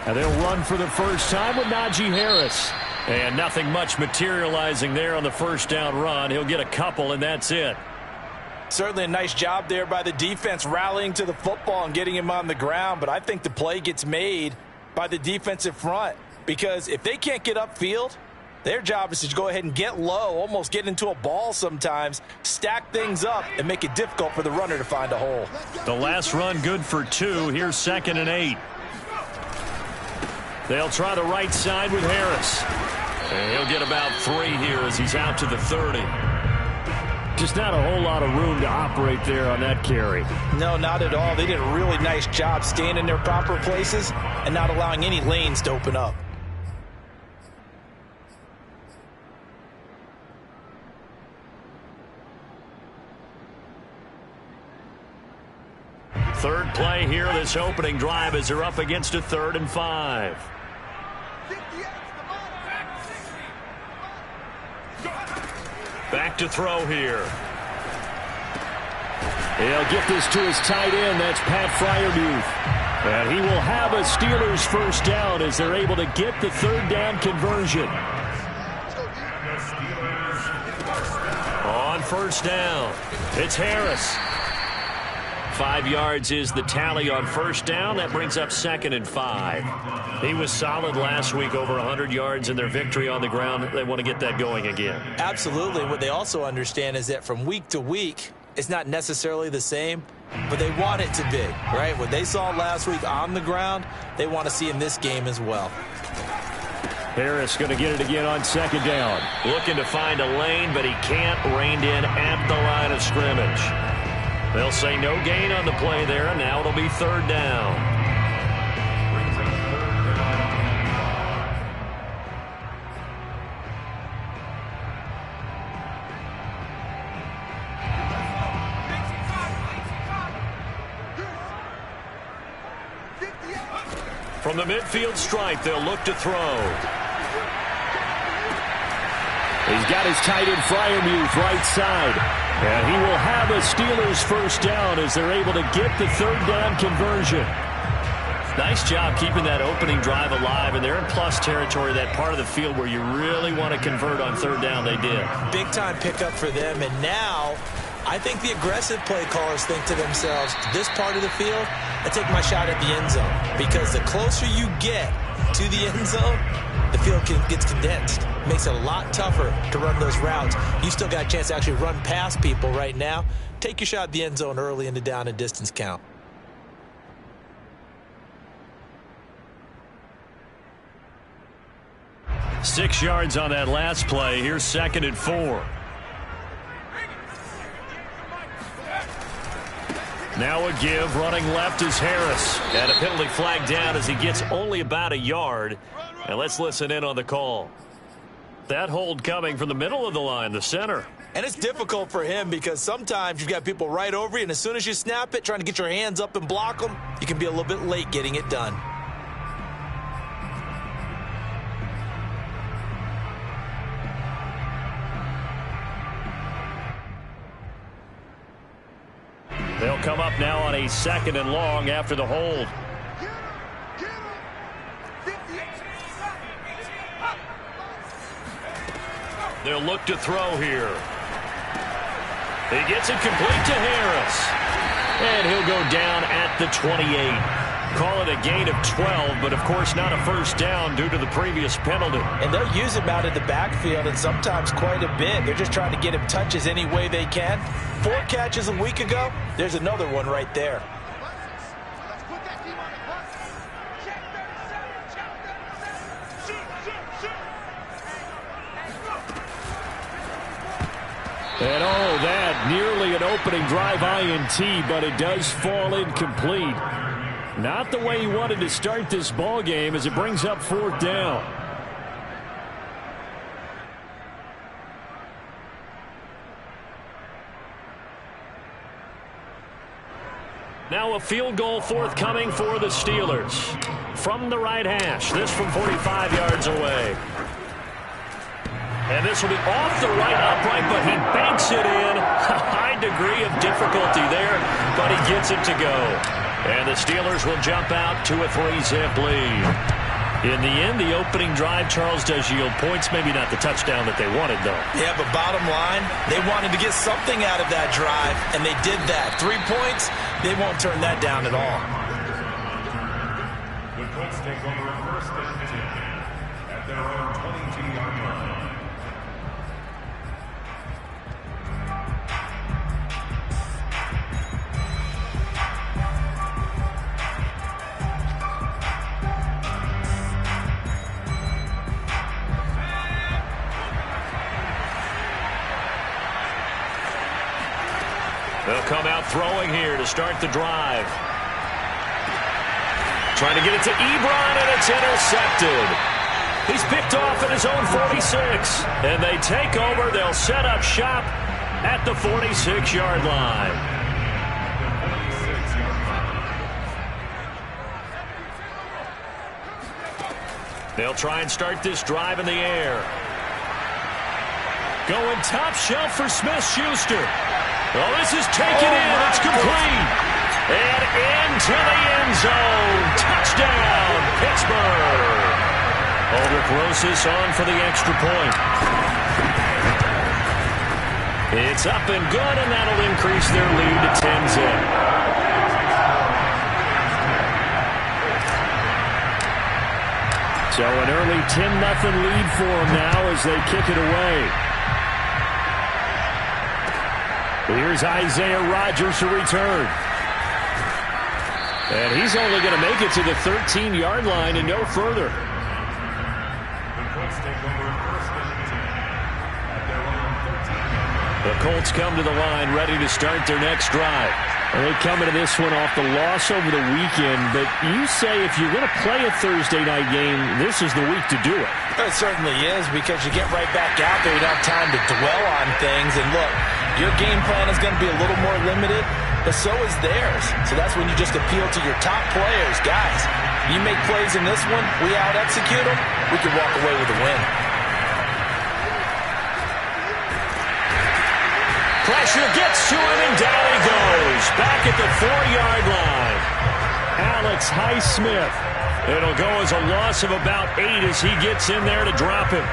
And they'll run for the first time with Najee Harris. And nothing much materializing there on the first down run. He'll get a couple, and that's it. Certainly a nice job there by the defense rallying to the football and getting him on the ground. But I think the play gets made by the defensive front. Because if they can't get upfield, their job is to go ahead and get low, almost get into a ball sometimes, stack things up, and make it difficult for the runner to find a hole. The last run good for 2. Here's 2nd and 8. They'll try the right side with Harris. And he'll get about 3 here as he's out to the 30. Just not a whole lot of room to operate there on that carry. No, not at all. They did a really nice job staying in their proper places and not allowing any lanes to open up. Third play here, this opening drive, as they're up against a 3rd and 5. Back to throw here. He'll get this to his tight end. That's Pat Freiermuth. And he will have a Steelers first down as they're able to get the 3rd down conversion. On first down, it's Harris. 5 yards is the tally on first down. That brings up 2nd and 5. He was solid last week, over 100 yards in their victory on the ground. They want to get that going again. Absolutely. What they also understand is that from week to week, it's not necessarily the same, but they want it to be, right? What they saw last week on the ground, they want to see in this game as well. Harris going to get it again on 2nd down. Looking to find a lane, but he can't. Reined in at the line of scrimmage. They'll say no gain on the play there, and now it'll be 3rd down. From the midfield stripe, they'll look to throw. He's got his tight end Freiermuth right side. And he will have a Steelers first down as they're able to get the 3rd down conversion. Nice job keeping that opening drive alive, and they're in plus territory, that part of the field where you really want to convert on 3rd down. They did. Big time pickup for them, and now I think the aggressive play callers think to themselves, this part of the field, I take my shot at the end zone, because the closer you get to the end zone, the field gets condensed. Makes it a lot tougher to run those routes. You still got a chance to actually run past people right now. Take your shot at the end zone early in the down and distance count. Six yards on that last play. Here's 2nd and 4. Now a give, running left is Harris. And a penalty flag down as he gets only about a yard. And let's listen in on the call. That hold coming from the middle of the line, the center. And it's difficult for him because sometimes you've got people right over you, and as soon as you snap it, trying to get your hands up and block them, you can be a little bit late getting it done. They'll come up now on a 2nd and long after the hold. They'll look to throw here. He gets it complete to Harris. And he'll go down at the 28. Call it a gain of 12, but of course not a first down due to the previous penalty. And they'll use him out of the backfield, and sometimes quite a bit. They're just trying to get him touches any way they can. 4 catches a week ago. There's another one right there. And oh, that nearly an opening drive INT, but it does fall incomplete. Not the way he wanted to start this ball game as it brings up 4th down. Now a field goal forthcoming for the Steelers. From the right hash, this from 45 yards away. And this will be off the right upright, but he banks it in. A high degree of difficulty there, but he gets it to go. And the Steelers will jump out to a 3-zip lead. In the end, the opening drive, Charles, does yield points. Maybe not the touchdown that they wanted, though. Yeah, but bottom line, they wanted to get something out of that drive, and they did that. 3 points, they won't turn that down at all. The Colts take over first and 10 at their own 22-yard line. They'll come out throwing here to start the drive. Trying to get it to Ebron, and it's intercepted. He's picked off at his own 46. And they take over. They'll set up shop at the 46-yard line. They'll try and start this drive in the air. Going top shelf for Smith-Schuster. Well, this is taken in. It's complete. And into the end zone. Touchdown, Pittsburgh. Ulrich Rosas on for the extra point. It's up and good, and that'll increase their lead to 10-zip. So an early 10-0 lead for them now as they kick it away. Here's Isaiah Rodgers to return. And he's only going to make it to the 13-yard line and no further. The Colts come to the line ready to start their next drive. And they come into this one off the loss over the weekend. But you say if you're going to play a Thursday night game, this is the week to do it. It certainly is, because you get right back out there. You don't have time to dwell on things. And look, your game plan is going to be a little more limited, but so is theirs. So that's when you just appeal to your top players. Guys, you make plays in this one, we out-execute them, we can walk away with a win. Pressure gets to him, and down he goes. Back at the 4-yard line. Alex Highsmith. It'll go as a loss of about 8 as he gets in there to drop him.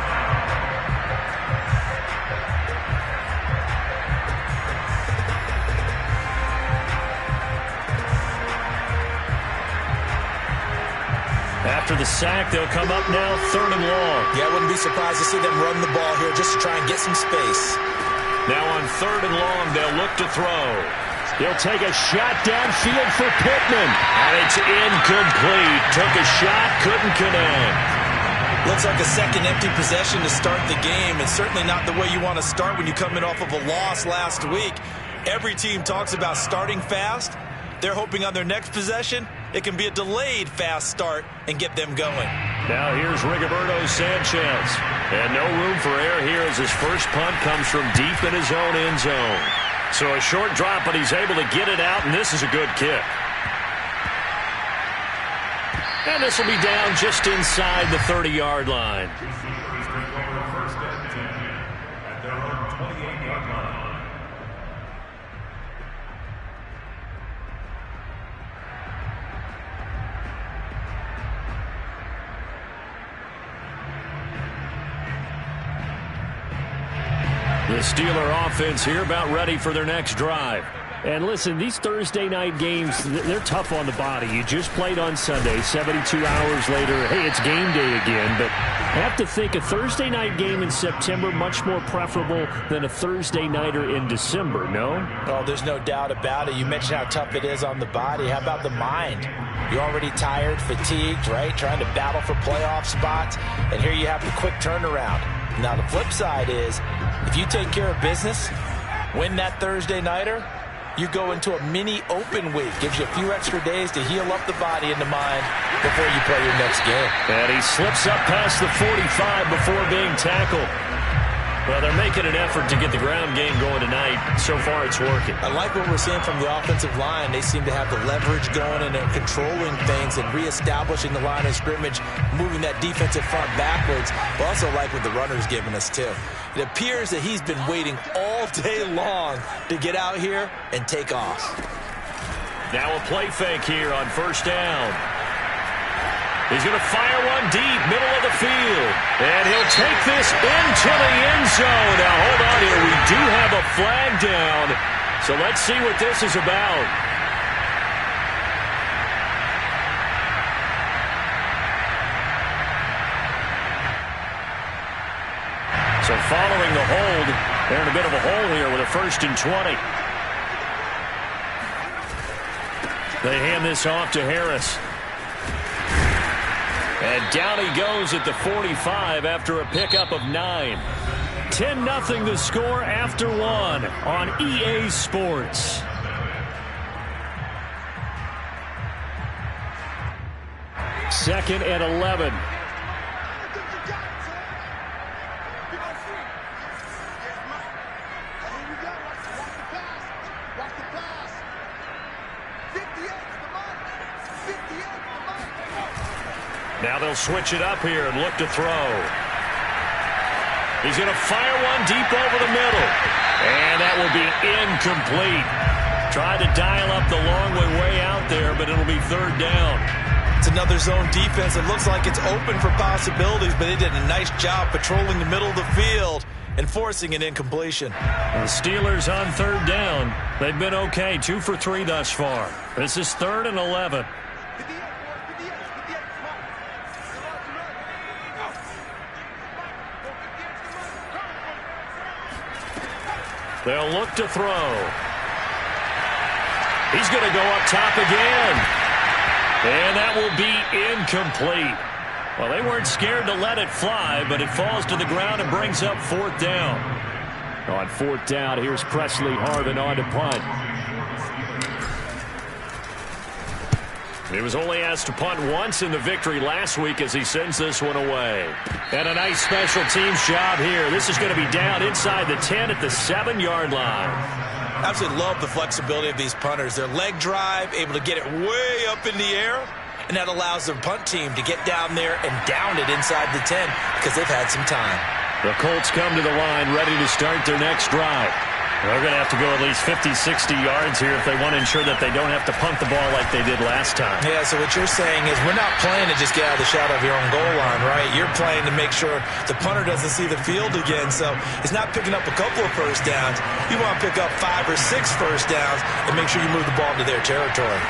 After the sack, they'll come up now 3rd and long. Yeah, I wouldn't be surprised to see them run the ball here just to try and get some space. Now on 3rd and long, they'll look to throw. He'll take a shot downfield for Pittman. And it's incomplete. Took a shot, couldn't connect. Looks like a second empty possession to start the game, and certainly not the way you want to start when you come in off of a loss last week. Every team talks about starting fast. They're hoping on their next possession, it can be a delayed fast start and get them going. Now here's Rigoberto Sanchez. And no room for error here as his first punt comes from deep in his own end zone. So a short drop, but he's able to get it out, and this is a good kick. And this will be down just inside the 30-yard line. The Steeler offense here about ready for their next drive. And listen, these Thursday night games, they're tough on the body. You just played on Sunday, 72 hours later, hey, it's game day again. But I have to think a Thursday night game in September much more preferable than a Thursday nighter in December, no? Oh, there's no doubt about it. You mentioned how tough it is on the body. How about the mind? You're already tired, fatigued, right? Trying to battle for playoff spots. And here you have the quick turnaround. Now, the flip side is, if you take care of business, win that Thursday nighter, you go into a mini open week. Gives you a few extra days to heal up the body and the mind before you play your next game. And he slips up past the 45 before being tackled. Well, they're making an effort to get the ground game going tonight. So far, it's working. I like what we're seeing from the offensive line. They seem to have the leverage going, and they're controlling things and reestablishing the line of scrimmage, moving that defensive front backwards. But also like what the runner's giving us, too. It appears that he's been waiting all day long to get out here and take off. Now a play fake here on first down. He's going to fire one deep, middle of the field. And he'll take this into the end zone. Now, hold on here. We do have a flag down. So let's see what this is about. So following the hold, they're in a bit of a hole here with a 1st and 20. They hand this off to Harris. And down he goes at the 45 after a pickup of 9. 10-0 the score after 1 on EA Sports. Second and 11. Now they'll switch it up here and look to throw. He's going to fire one deep over the middle. And that will be incomplete. Tried to dial up the long way out there, but it'll be 3rd down. It's another zone defense. It looks like it's open for possibilities, but they did a nice job patrolling the middle of the field and forcing an incompletion. The Steelers on 3rd down. They've been okay, 2 for 3 thus far. This is 3rd and 11. They'll look to throw. He's going to go up top again. And that will be incomplete. Well, they weren't scared to let it fly, but it falls to the ground and brings up 4th down. On 4th down, here's Presley Harvin on to punt. He was only asked to punt once in the victory last week as he sends this one away. And a nice special teams job here. This is going to be down inside the 10 at the 7-yard line. Absolutely love the flexibility of these punters. Their leg drive, able to get it way up in the air, and that allows their punt team to get down there and down it inside the 10 because they've had some time. The Colts come to the line ready to start their next drive. They're going to have to go at least 50, 60 yards here if they want to ensure that they don't have to punt the ball like they did last time. Yeah, so what you're saying is we're not playing to just get out of the shadow of your own goal line, right? You're playing to make sure the punter doesn't see the field again. So it's not picking up a couple of first downs. You want to pick up 5 or 6 first downs and make sure you move the ball into their territory.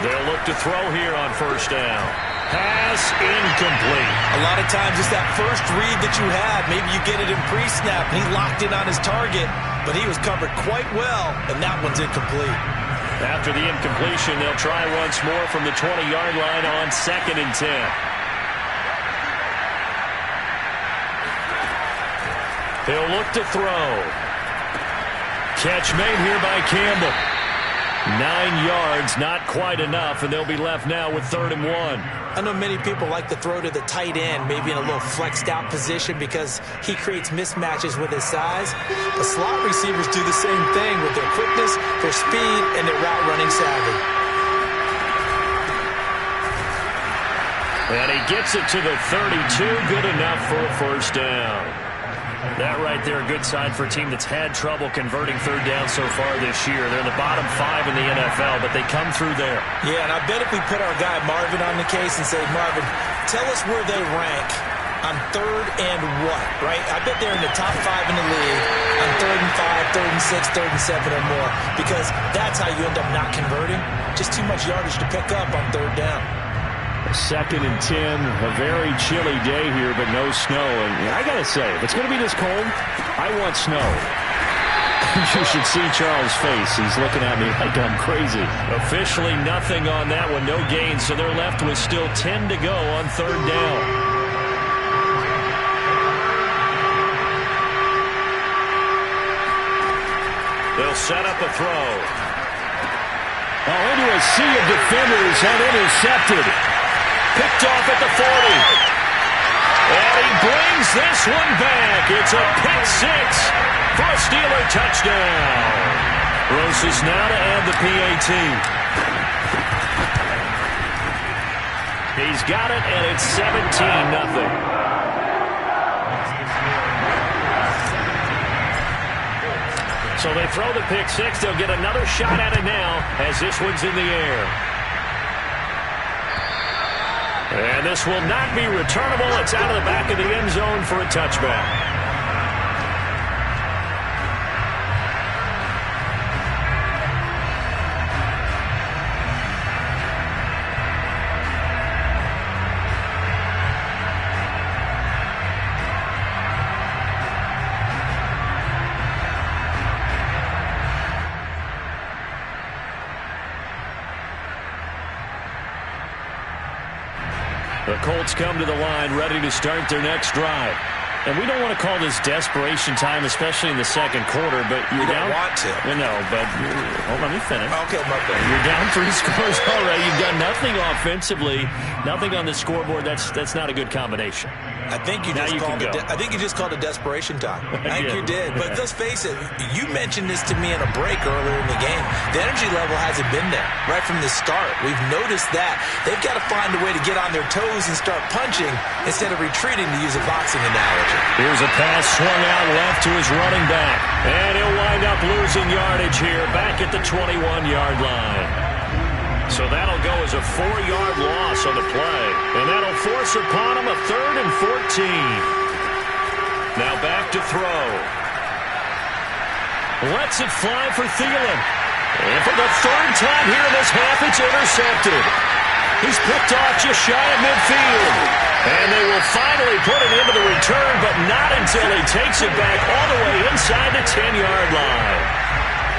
They'll look to throw here on first down. Pass incomplete. A lot of times it's that first read that you have. Maybe you get it in pre-snap and he locked in on his target, but he was covered quite well, and that one's incomplete. After the incompletion, they'll try once more from the 20-yard line on 2nd and 10. He'll look to throw. Catch made here by Campbell. 9 yards, not quite enough, and they'll be left now with 3rd and 1. I know many people like to throw to the tight end, maybe in a little flexed out position because he creates mismatches with his size. The slot receivers do the same thing with their quickness, their speed, and their route running savvy. And he gets it to the 32, good enough for a first down. That right there, a good sign for a team that's had trouble converting 3rd down so far this year. They're in the bottom 5 in the NFL, but they come through there. Yeah, and I bet if we put our guy Marvin on the case and say, Marvin, tell us where they rank on 3rd and what, right? I bet they're in the top 5 in the league on 3rd and 5, 3rd and 6, 3rd and 7 or more, because that's how you end up not converting. Just too much yardage to pick up on 3rd down. 2nd and 10, a very chilly day here, but no snow. And I got to say, if it's going to be this cold, I want snow. You should see Charles' face. He's looking at me like I'm crazy. Officially nothing on that one, no gain, so they're left with still 10 to go on 3rd down. They'll set up a throw. Into a sea of defenders and intercepted. Picked off at the 40. And he brings this one back. It's a pick 6 for a Steeler touchdown. Rosas now to add the PAT. He's got it, and it's 17-0. So they throw the pick six. They'll get another shot at it now as this one's in the air. And this will not be returnable. It's out of the back of the end zone for a touchback. The Colts come to the line ready to start their next drive. And we don't want to call this desperation time, especially in the second quarter, but you're down. You don't want to. Well, no, but let me finish. Okay, my bad. You're down 3 scores already. You've done nothing offensively, nothing on the scoreboard. That's not a good combination. I think you just called it desperation time. I think you did. But let's face it, you mentioned this to me in a break earlier in the game. The energy level hasn't been there right from the start. We've noticed that. They've got to find a way to get on their toes and start punching instead of retreating, to use a boxing analogy. Here's a pass swung out left to his running back. And he'll wind up losing yardage here back at the 21-yard line. So that'll go as a 4-yard loss on the play. And that'll force upon him a 3rd and 14. Now back to throw. Lets it fly for Thielen. And for the 3rd time here in this half, it's intercepted. He's picked off just shy of midfield. And they will finally put it into the return, but not until he takes it back all the way inside the 10-yard line.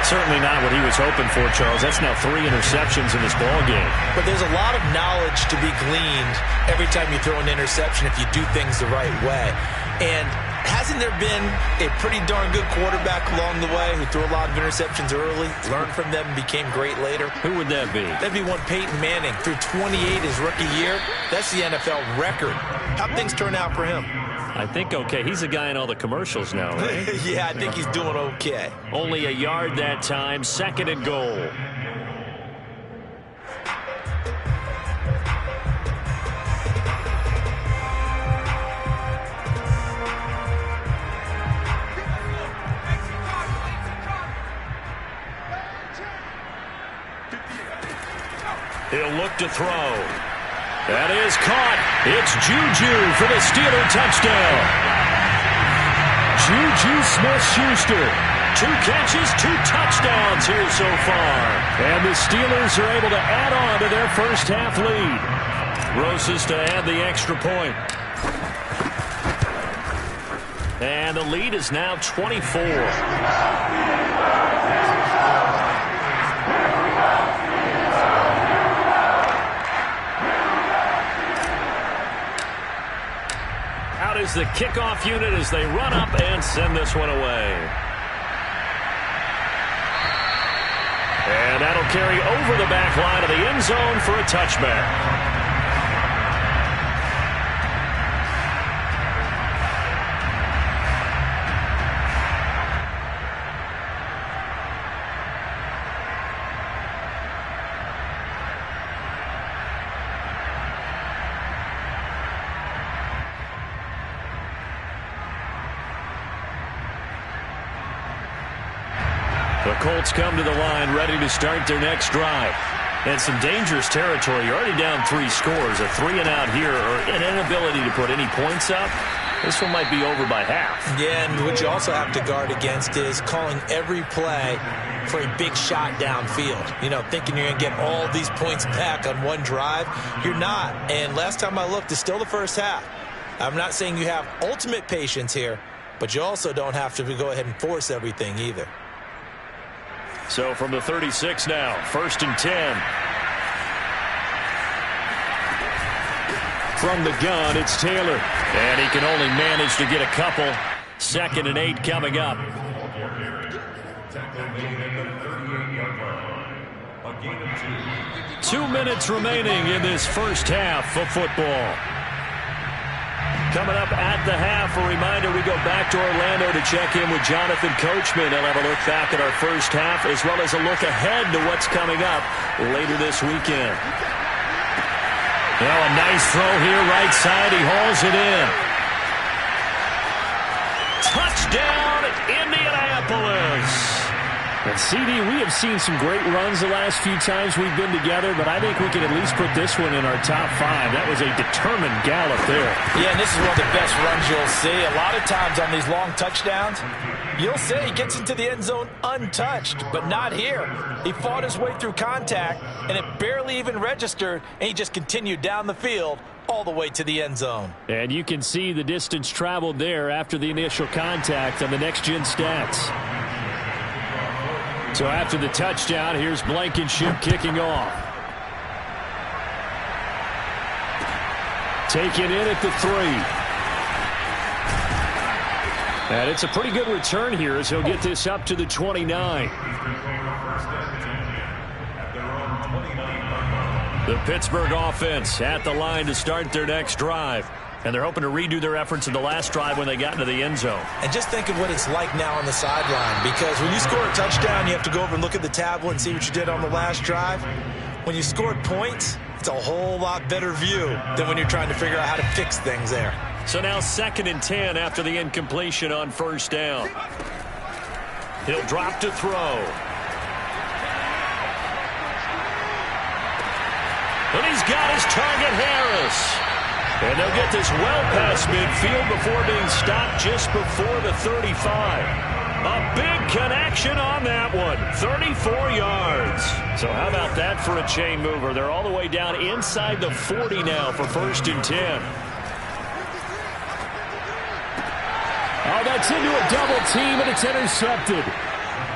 Certainly not what he was hoping for, Charles. That's now 3 interceptions in this ballgame. But there's a lot of knowledge to be gleaned every time you throw an interception if you do things the right way. And hasn't there been a pretty darn good quarterback along the way who threw a lot of interceptions early, learned from them, and became great later? Who would that be? That'd be one Peyton Manning. Threw 28 his rookie year. That's the NFL record. How'd things turn out for him? I think okay. He's a guy in all the commercials now, right? Yeah, I think he's doing okay. Only a yard that time, 2nd and goal. He'll look to throw. That is caught. It's Juju for the Steeler touchdown. Juju Smith-Schuster. 2 catches, 2 touchdowns here so far. And the Steelers are able to add on to their first half lead. Roses to add the extra point. And the lead is now 24. Is the kickoff unit as they run up and send this one away. And that'll carry over the back line of the end zone for a touchback. The Colts come to the line ready to start their next drive. And some dangerous territory. You're already down 3 scores. A 3-and-out here or an inability to put any points up. This one might be over by half. Yeah, and what you also have to guard against is calling every play for a big shot downfield. You know, thinking you're going to get all these points back on one drive. You're not. And last time I looked, it's still the first half. I'm not saying you have ultimate patience here, but you also don't have to go ahead and force everything either. So from the 36 now, 1st and 10. From the gun, it's Taylor. And he can only manage to get a couple. 2nd and 8 coming up. 2 minutes remaining in this first half of football. Coming up at the half, a reminder, we go back to Orlando to check in with Jonathan Coachman. He'll have a look back at our first half as well as a look ahead to what's coming up later this weekend. Now a nice throw here, right side. He hauls it in. Touchdown, Indianapolis. And CD, we have seen some great runs the last few times we've been together, but I think we can at least put this one in our top 5. That was a determined gallop there. Yeah, and this is one of the best runs you'll see. A lot of times on these long touchdowns, you'll say he gets into the end zone untouched, but not here. He fought his way through contact, and it barely even registered, and he just continued down the field all the way to the end zone. And you can see the distance traveled there after the initial contact on the next-gen stats. So after the touchdown, here's Blankenship kicking off. Taken in at the 3. And it's a pretty good return here as he'll get this up to the 29. The Pittsburgh offense at the line to start their next drive. And they're hoping to redo their efforts in the last drive when they got into the end zone. And just think of what it's like now on the sideline, because when you score a touchdown, you have to go over and look at the tablet and see what you did on the last drive. When you scored points, it's a whole lot better view than when you're trying to figure out how to fix things there. So now 2nd and 10 after the incompletion on 1st down. He'll drop to throw. And he's got his target, Harris. And they'll get this well past midfield before being stopped just before the 35. A big connection on that one. 34 yards. So how about that for a chain mover? They're all the way down inside the 40 now for 1st and 10. Oh, that's into a double team, and it's intercepted.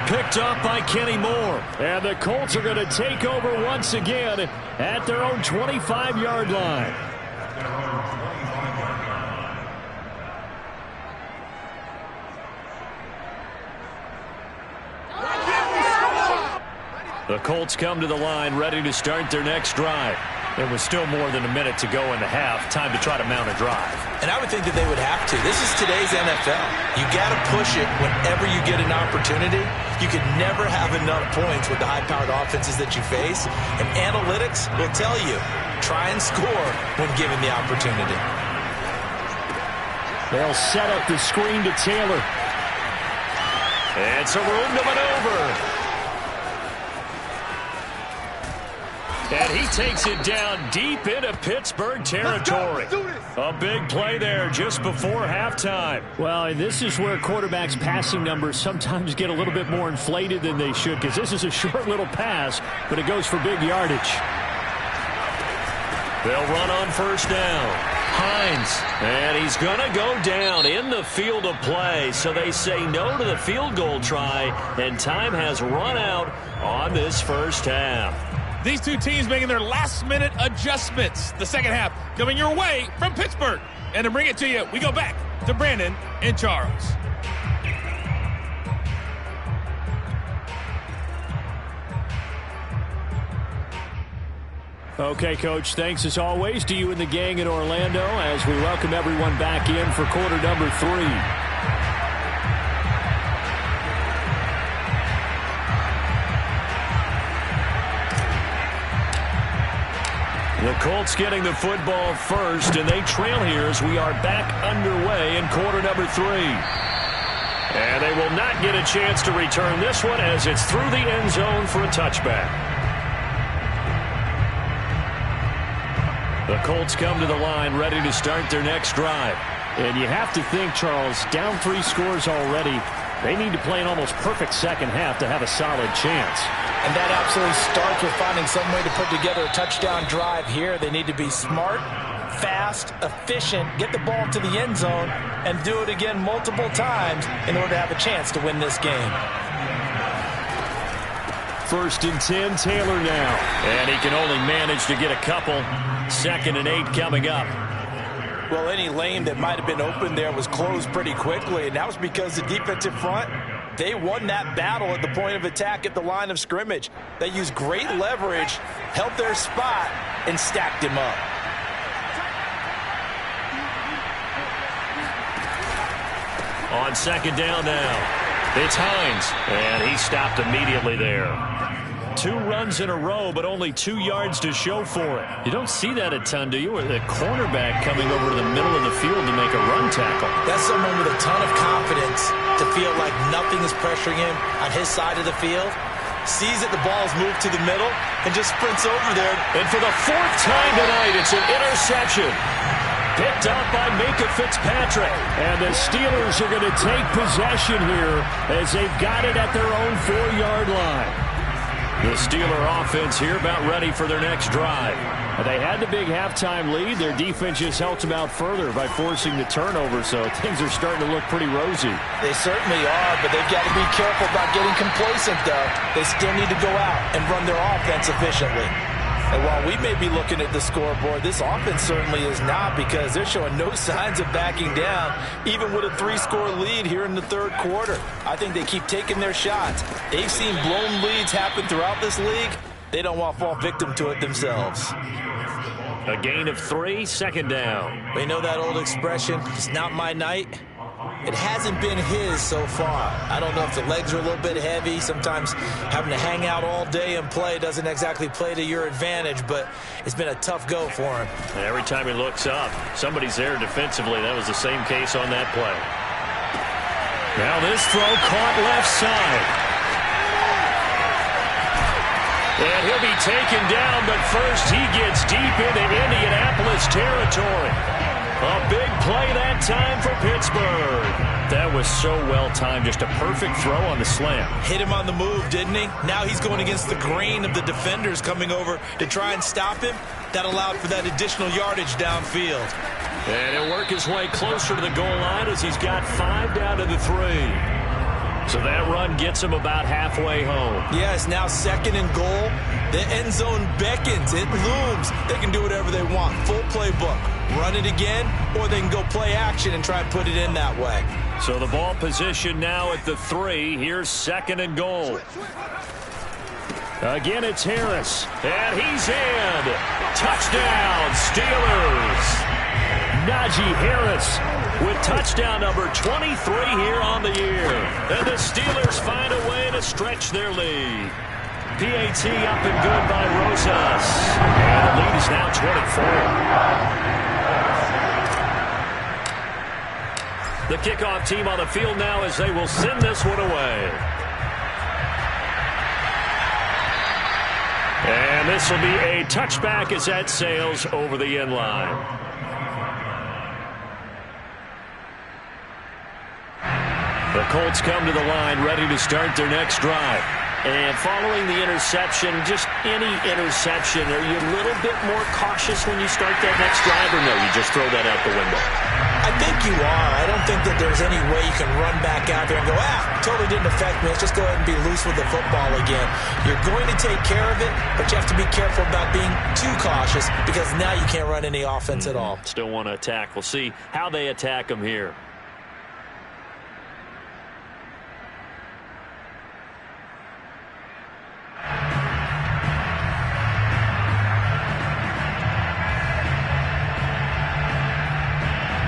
Picked up by Kenny Moore. And the Colts are going to take over once again at their own 25-yard line. The Colts come to the line ready to start their next drive. There was still more than a minute to go in the half. Time to try to mount a drive. And I would think that they would have to. This is today's NFL. You got to push it whenever you get an opportunity. You could never have enough points with the high-powered offenses that you face. And analytics will tell you, try and score when given the opportunity. They'll set up the screen to Taylor. It's a room to maneuver. And he takes it down deep into Pittsburgh territory. A big play there just before halftime. Well, and this is where quarterbacks' passing numbers sometimes get a little bit more inflated than they should, because this is a short little pass, but it goes for big yardage. They'll run on 1st down. Hines, and he's going to go down in the field of play, so they say no to the field goal try, and time has run out on this 1st half. These two teams making their last-minute adjustments. The second half coming your way from Pittsburgh. And to bring it to you, we go back to Brandon and Charles. Okay, Coach, thanks as always to you and the gang in Orlando as we welcome everyone back in for quarter number 3. The Colts getting the football first, and they trail here as we are back underway in quarter number 3. And they will not get a chance to return this one as it's through the end zone for a touchback. The Colts come to the line ready to start their next drive. And you have to think, Charles, down 3 scores already. They need to play an almost perfect second half to have a solid chance. And that absolutely starts with finding some way to put together a touchdown drive here. They need to be smart, fast, efficient, get the ball to the end zone, and do it again multiple times in order to have a chance to win this game. 1st and 10, Taylor now. And he can only manage to get a couple. 2nd and 8 coming up. Well, any lane that might have been open there was closed pretty quickly, and that was because the defensive front, they won that battle at the point of attack at the line of scrimmage. They used great leverage, held their spot, and stacked him up. On 2nd down now, it's Hines, and he stopped immediately there. 2 runs in a row, but only 2 yards to show for it. You don't see that a ton, do you? With a cornerback coming over to the middle of the field to make a run tackle. That's someone with a ton of confidence to feel like nothing is pressuring him on his side of the field. Sees that the ball's moved to the middle and just sprints over there. And for the 4th time tonight, it's an interception. Picked up by Minka Fitzpatrick. And the Steelers are going to take possession here as they've got it at their own 4-yard line. The Steeler offense here about ready for their next drive. They had the big halftime lead. Their defense just helped them out further by forcing the turnover, so things are starting to look pretty rosy. They certainly are, but they've got to be careful about getting complacent, though. They still need to go out and run their offense efficiently. And while we may be looking at the scoreboard, this offense certainly is not, because they're showing no signs of backing down, even with a 3-score lead here in the 3rd quarter. I think they keep taking their shots. They've seen blown leads happen throughout this league. They don't want to fall victim to it themselves. A gain of 3, 2nd down. We know that old expression, it's not my night. It hasn't been his so far. I don't know if the legs are a little bit heavy. Sometimes having to hang out all day and play doesn't exactly play to your advantage, but it's been a tough go for him. And every time he looks up, somebody's there defensively. That was the same case on that play. Now this throw caught left side. And he'll be taken down, but first he gets deep into Indianapolis territory. A big play that time for Pittsburgh. That was so well timed. Just a perfect throw on the slam. Hit him on the move, didn't he? Now he's going against the grain of the defenders coming over to try and stop him. That allowed for that additional yardage downfield. And he'll work his way closer to the goal line as he's got 5 down to the 3. So that run gets him about halfway home. Yeah, it's now 2nd and goal. The end zone beckons. It looms. They can do whatever they want. Full playbook. Run it again, or they can go play action and try and put it in that way. So the ball position now at the 3. Here's 2nd and goal. Again, it's Harris. And he's in. Touchdown, Steelers. Najee Harris with touchdown number 23 here on the year. And the Steelers find a way to stretch their lead. PAT up and good by Rosas. And the lead is now 24. The kickoff team on the field now as they will send this one away. And this will be a touchback as that sails over the end line. The Colts come to the line ready to start their next drive. And following the interception, just any interception, are you a little bit more cautious when you start that next drive, or no, you just throw that out the window? I think you are. I don't think that there's any way you can run back out there and go, totally didn't affect me. Let's just go ahead and be loose with the football again. You're going to take care of it, but you have to be careful about being too cautious, because now you can't run any offense at all. Still want to attack. We'll see how they attack them here.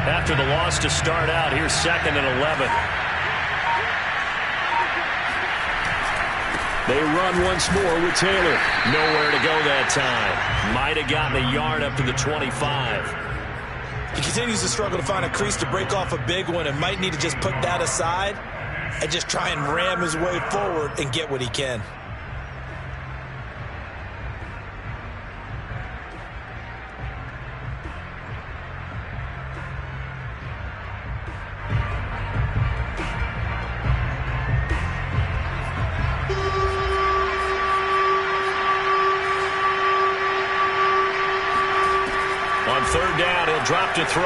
After the loss to start out, here's 2nd and 11. They run once more with Taylor. Nowhere to go that time. Might have gotten a yard up to the 25. He continues to struggle to find a crease to break off a big one, and might need to just put that aside and just try and ram his way forward and get what he can. On 3rd down, he'll drop to throw.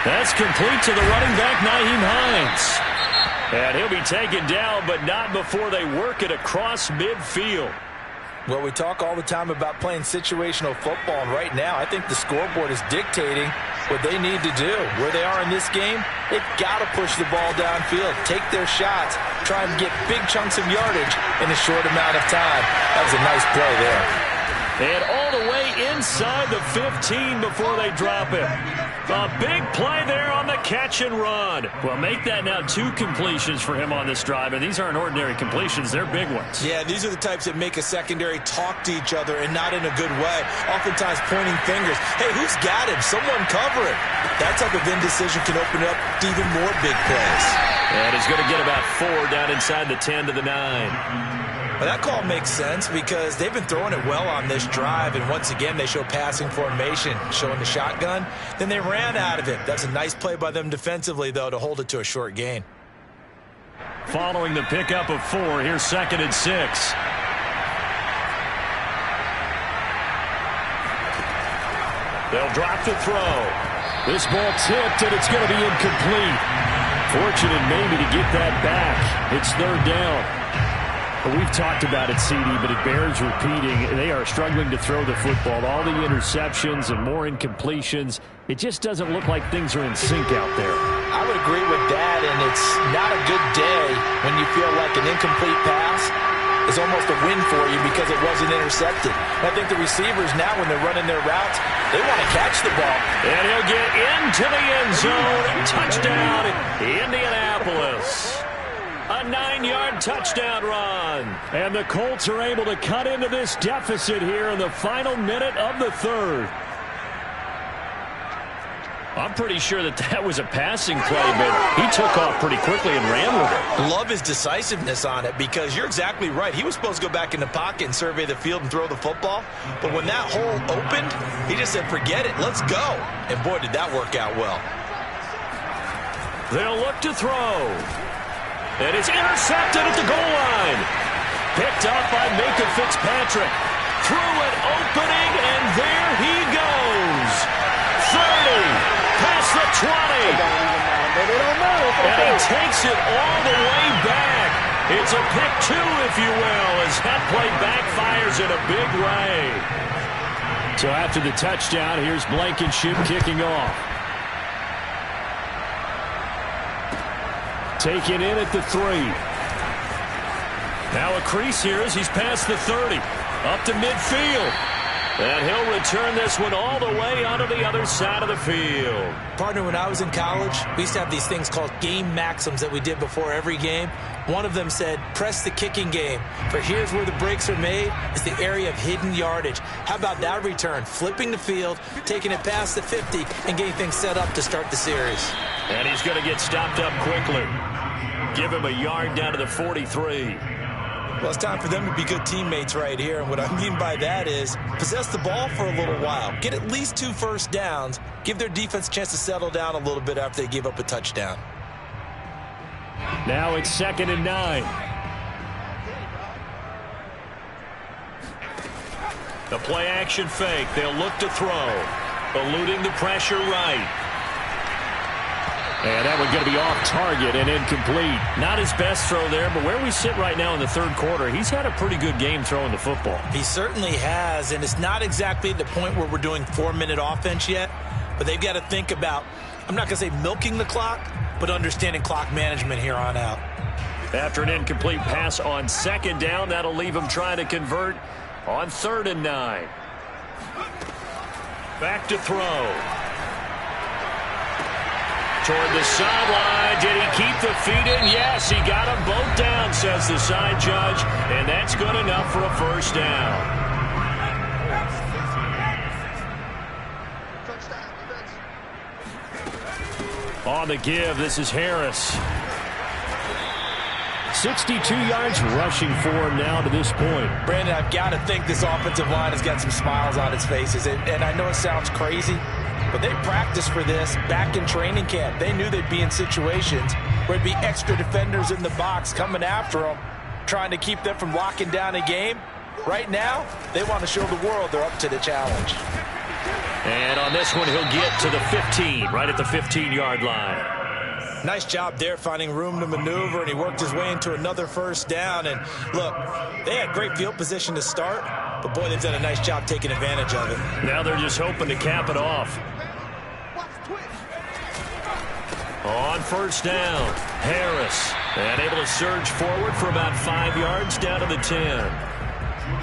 That's complete to the running back, Nyheim Hines. And he'll be taken down, but not before they work it across midfield. Well, we talk all the time about playing situational football, and right now I think the scoreboard is dictating what they need to do. Where they are in this game, they've got to push the ball downfield, take their shots, try and get big chunks of yardage in a short amount of time. That was a nice play there. And all the way inside the 15 before they drop him. A big play there on the catch and run. Well, make that now 2 completions for him on this drive, and these aren't ordinary completions. They're big ones. Yeah, these are the types that make a secondary talk to each other, and not in a good way. Oftentimes pointing fingers. Hey, who's got him? Someone cover it. That type of indecision can open up to even more big plays. And he's going to get about 4 down inside the 10 to the 9. Well, that call makes sense because they've been throwing it well on this drive, and once again they show passing formation, showing the shotgun. Then they ran out of it. That's a nice play by them defensively, though, to hold it to a short gain. Following the pickup of 4, here's 2nd and 6. They'll drop the throw. This ball tipped, and it's going to be incomplete. Fortunate maybe to get that back. It's 3rd down. We've talked about it, CD, but it bears repeating. They are struggling to throw the football. All the interceptions and more incompletions. It just doesn't look like things are in sync out there. I would agree with that, and it's not a good day when you feel like an incomplete pass is almost a win for you because it wasn't intercepted. I think the receivers now, when they're running their routes, they want to catch the ball. And he'll get into the end zone. Touchdown, Indianapolis. A 9-yard touchdown run. And the Colts are able to cut into this deficit here in the final minute of the 3rd. I'm pretty sure that was a passing play, but he took off pretty quickly and ran with it. Love his decisiveness on it because you're exactly right. He was supposed to go back in the pocket and survey the field and throw the football. But when that hole opened, he just said, forget it, let's go. And boy, did that work out well. They'll look to throw. And it's intercepted at the goal line. Picked up by Minka Fitzpatrick. Through an opening, and there he goes. 30, past the 20. And he takes it all the way back. It's a pick 2, if you will, as that play backfires in a big way. So after the touchdown, here's Blankenship kicking off. Taken in at the 3. Now a crease here as he's past the 30. Up to midfield. And he'll return this one all the way onto the other side of the field. Partner, when I was in college, we used to have these things called game maxims that we did before every game. One of them said, press the kicking game. For here's where the breaks are made, is the area of hidden yardage. How about that return? Flipping the field, taking it past the 50, and getting things set up to start the series. And he's going to get stopped up quickly. Give him a yard down to the 43. Well, it's time for them to be good teammates right here. And what I mean by that is possess the ball for a little while. Get at least 2 first downs. Give their defense a chance to settle down a little bit after they give up a touchdown. Now it's 2nd and 9. The play action fake. They'll look to throw. Eluding the pressure right. And that one's going to be off target and incomplete. Not his best throw there, but where we sit right now in the 3rd quarter, he's had a pretty good game throwing the football. He certainly has, and it's not exactly the point where we're doing 4-minute offense yet, but they've got to think about, I'm not going to say milking the clock, but understanding clock management here on out. After an incomplete pass on 2nd down, that'll leave him trying to convert on 3rd and 9. Back to throw. Toward the sideline. Did he keep the feet in? Yes, he got them both down, says the side judge, and that's good enough for a first down. On the give, this is Harris. 62 yards rushing for him now to this point. Brandon, I've got to think this offensive line has got some smiles on its faces, and I know it sounds crazy, but they practiced for this back in training camp. They knew they'd be in situations where it'd be extra defenders in the box coming after them, trying to keep them from locking down a game. Right now, they want to show the world they're up to the challenge. And on this one, he'll get to the 15, right at the 15-yard line. Nice job there finding room to maneuver, and he worked his way into another first down. And look, they had great field position to start, but boy, they've done a nice job taking advantage of it. Now they're just hoping to cap it off. On first down, Harris, and able to surge forward for about 5 yards down to the 10.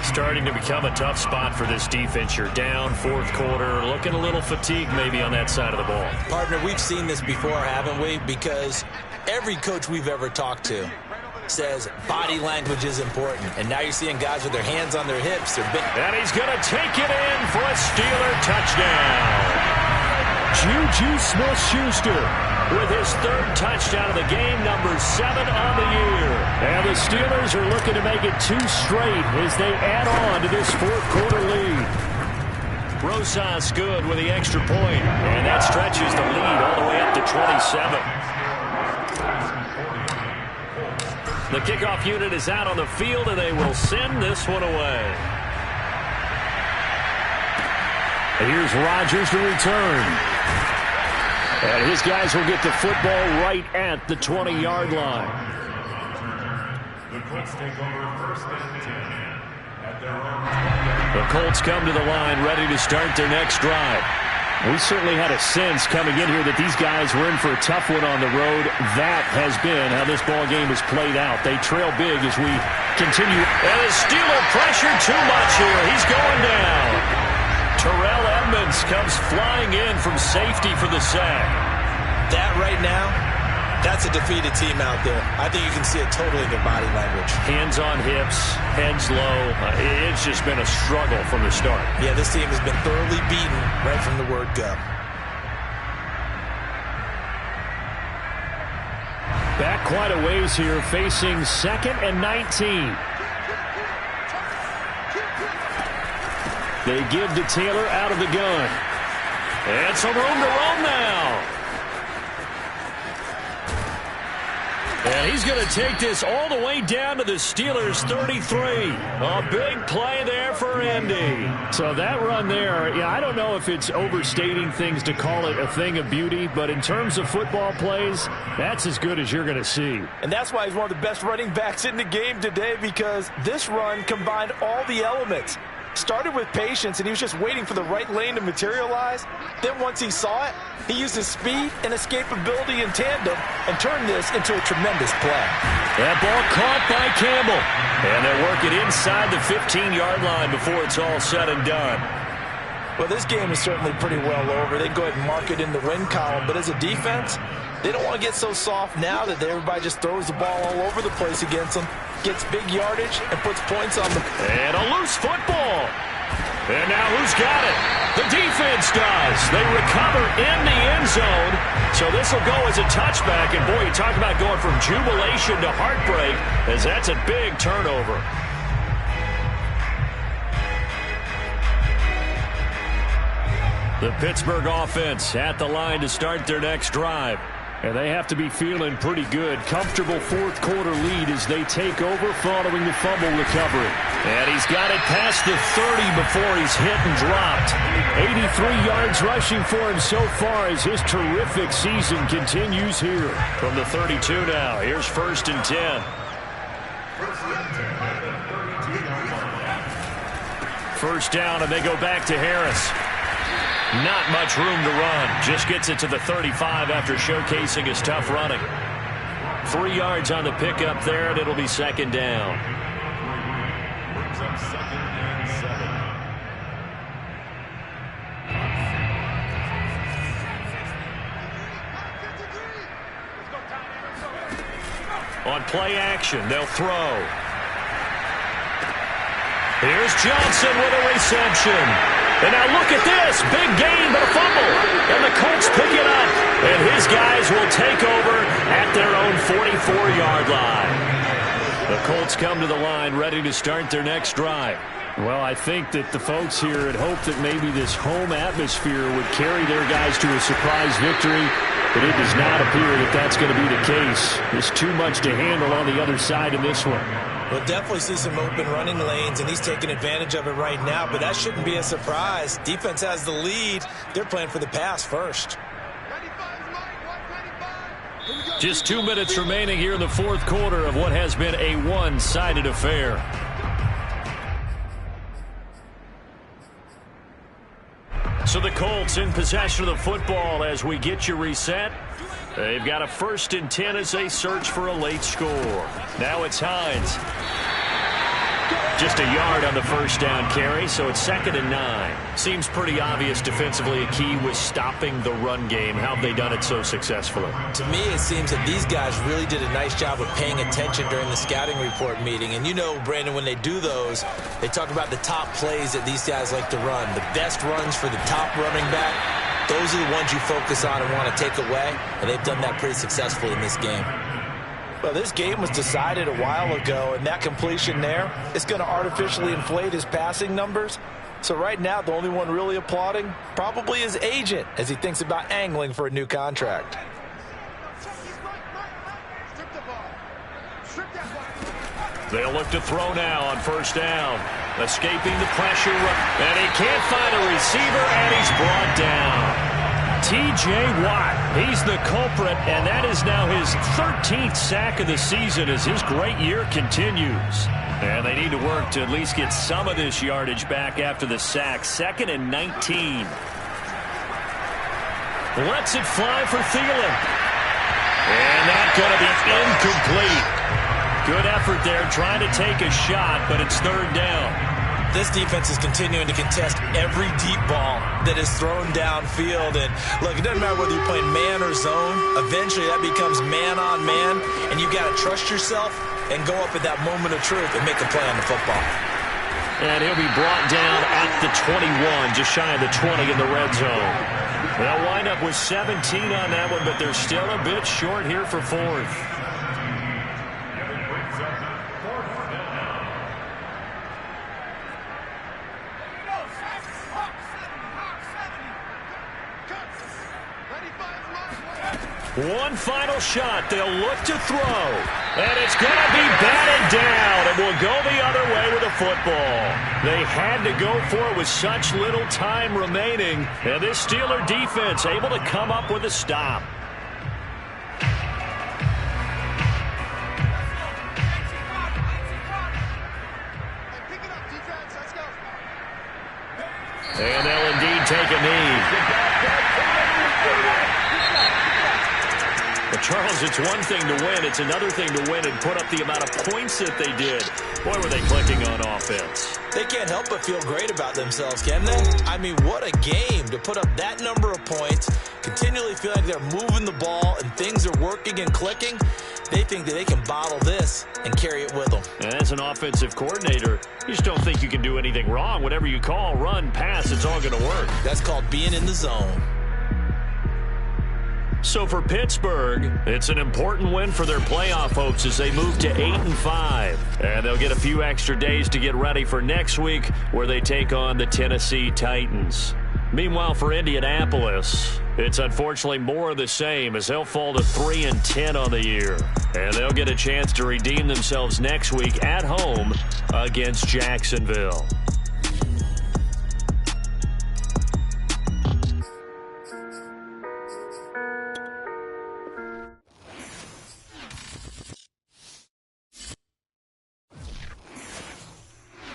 Starting to become a tough spot for this defense. You're down fourth quarter, looking a little fatigued maybe on that side of the ball. Partner, we've seen this before, haven't we? Because every coach we've ever talked to says body language is important. And now you're seeing guys with their hands on their hips. And he's going to take it in for a Steeler touchdown. Juju Smith-Schuster with his third touchdown of the game, number 7 on the year. And the Steelers are looking to make it 2 straight as they add on to this fourth quarter lead. Rosas good with the extra point, and that stretches the lead all the way up to 27. The kickoff unit is out on the field, and they will send this one away. And here's Rodgers to return. And his guys will get the football right at the 20-yard line. The Colts take over first and 10 at their own 20. The Colts come to the line ready to start their next drive. We certainly had a sense coming in here that these guys were in for a tough one on the road. That has been how this ball game has played out. They trail big as we continue. And the Steeler pressure too much here. He's going down. Terrell Edmonds comes flying in from safety for the sack. That right now, that's a defeated team out there. I think you can see it totally in their body language. Hands on hips, heads low. It's just been a struggle from the start. Yeah, this team has been thoroughly beaten right from the word go. Back quite a ways here, facing 2nd and 19. They give to Taylor out of the gun. And some room to run now. And he's going to take this all the way down to the Steelers' 33. A big play there for Indy. So that run there, yeah, I don't know if it's overstating things to call it a thing of beauty, but in terms of football plays, that's as good as you're going to see. And that's why he's one of the best running backs in the game today, because this run combined all the elements. Started with patience, and he was just waiting for the right lane to materialize. Then once he saw it, he used his speed and escapability in tandem and turned this into a tremendous play. That ball caught by Campbell. And they're working inside the 15-yard line before it's all said and done. Well, this game is certainly pretty well over. They go ahead and mark it in the win column. But as a defense, they don't want to get so soft now that everybody just throws the ball all over the place against them, gets big yardage, and puts points on them. And a loose football. And now who's got it? The defense does. They recover in the end zone. So this will go as a touchback. And, boy, you talk about going from jubilation to heartbreak, as that's a big turnover. The Pittsburgh offense at the line to start their next drive. And they have to be feeling pretty good. Comfortable fourth quarter lead as they take over following the fumble recovery. And he's got it past the 30 before he's hit and dropped. 83 yards rushing for him so far as his terrific season continues here. From the 32 now, here's 1st and 10. First down, and they go back to Harris. Not much room to run. Just gets it to the 35 after showcasing his tough running. 3 yards on the pickup there, and it'll be 2nd down. Brings up 2nd and 7. On play action, they'll throw. Here's Johnson with a reception. And now look at this. Big gain, but a fumble. And the Colts pick it up. And his guys will take over at their own 44-yard line. The Colts come to the line ready to start their next drive. Well, I think that the folks here had hoped that maybe this home atmosphere would carry their guys to a surprise victory. But it does not appear that that's going to be the case. There's too much to handle on the other side in this one. We'll definitely see some open running lanes, and he's taking advantage of it right now, but that shouldn't be a surprise. Defense has the lead. They're playing for the pass first. Just 2 minutes remaining here in the fourth quarter of what has been a one-sided affair. So the Colts in possession of the football as we get you reset. They've got a 1st and 10 as they search for a late score. Now it's Hines. Just a yard on the first down carry, so it's 2nd and 9. Seems pretty obvious defensively a key was stopping the run game. How have they done it so successfully? To me, it seems that these guys really did a nice job of paying attention during the scouting report meeting. And you know, Brandon, when they do those, they talk about the top plays that these guys like to run. The best runs for the top running back, those are the ones you focus on and want to take away. And they've done that pretty successfully in this game. Well, this game was decided a while ago, and that completion there is going to artificially inflate his passing numbers. So right now, the only one really applauding probably his agent as he thinks about angling for a new contract. They'll look to throw now on first down. Escaping the pressure, and he can't find a receiver, and he's brought down. T.J. Watt, he's the culprit, and that is now his 13th sack of the season as his great year continues. And they need to work to at least get some of this yardage back after the sack. 2nd and 19. Lets it fly for Thielen. And that's going to be incomplete. Good effort there trying to take a shot, but it's 3rd down. This defense is continuing to contest every deep ball that is thrown downfield. And look, it doesn't matter whether you're playing man or zone. Eventually that becomes man on man, and you've got to trust yourself and go up at that moment of truth and make a play on the football. And he'll be brought down at the 21, just shy of the 20 in the red zone. They'll wind up with 17 on that one, but they're still a bit short here for 4th. One final shot. They'll look to throw. And it's going to be batted down. And will go the other way with the football. They had to go for it with such little time remaining. And this Steeler defense able to come up with a stop. And they'll indeed take a knee. But Charles, it's one thing to win. It's another thing to win and put up the amount of points that they did. Boy, were they clicking on offense. They can't help but feel great about themselves, can they? I mean, what a game to put up that number of points, continually feel like they're moving the ball and things are working and clicking. They think that they can bottle this and carry it with them. And as an offensive coordinator, you just don't think you can do anything wrong. Whatever you call, run, pass, it's all going to work. That's called being in the zone. So for Pittsburgh, it's an important win for their playoff hopes as they move to 8-5. And they'll get a few extra days to get ready for next week where they take on the Tennessee Titans. Meanwhile, for Indianapolis, it's unfortunately more of the same as they'll fall to 3-10 on the year. And they'll get a chance to redeem themselves next week at home against Jacksonville.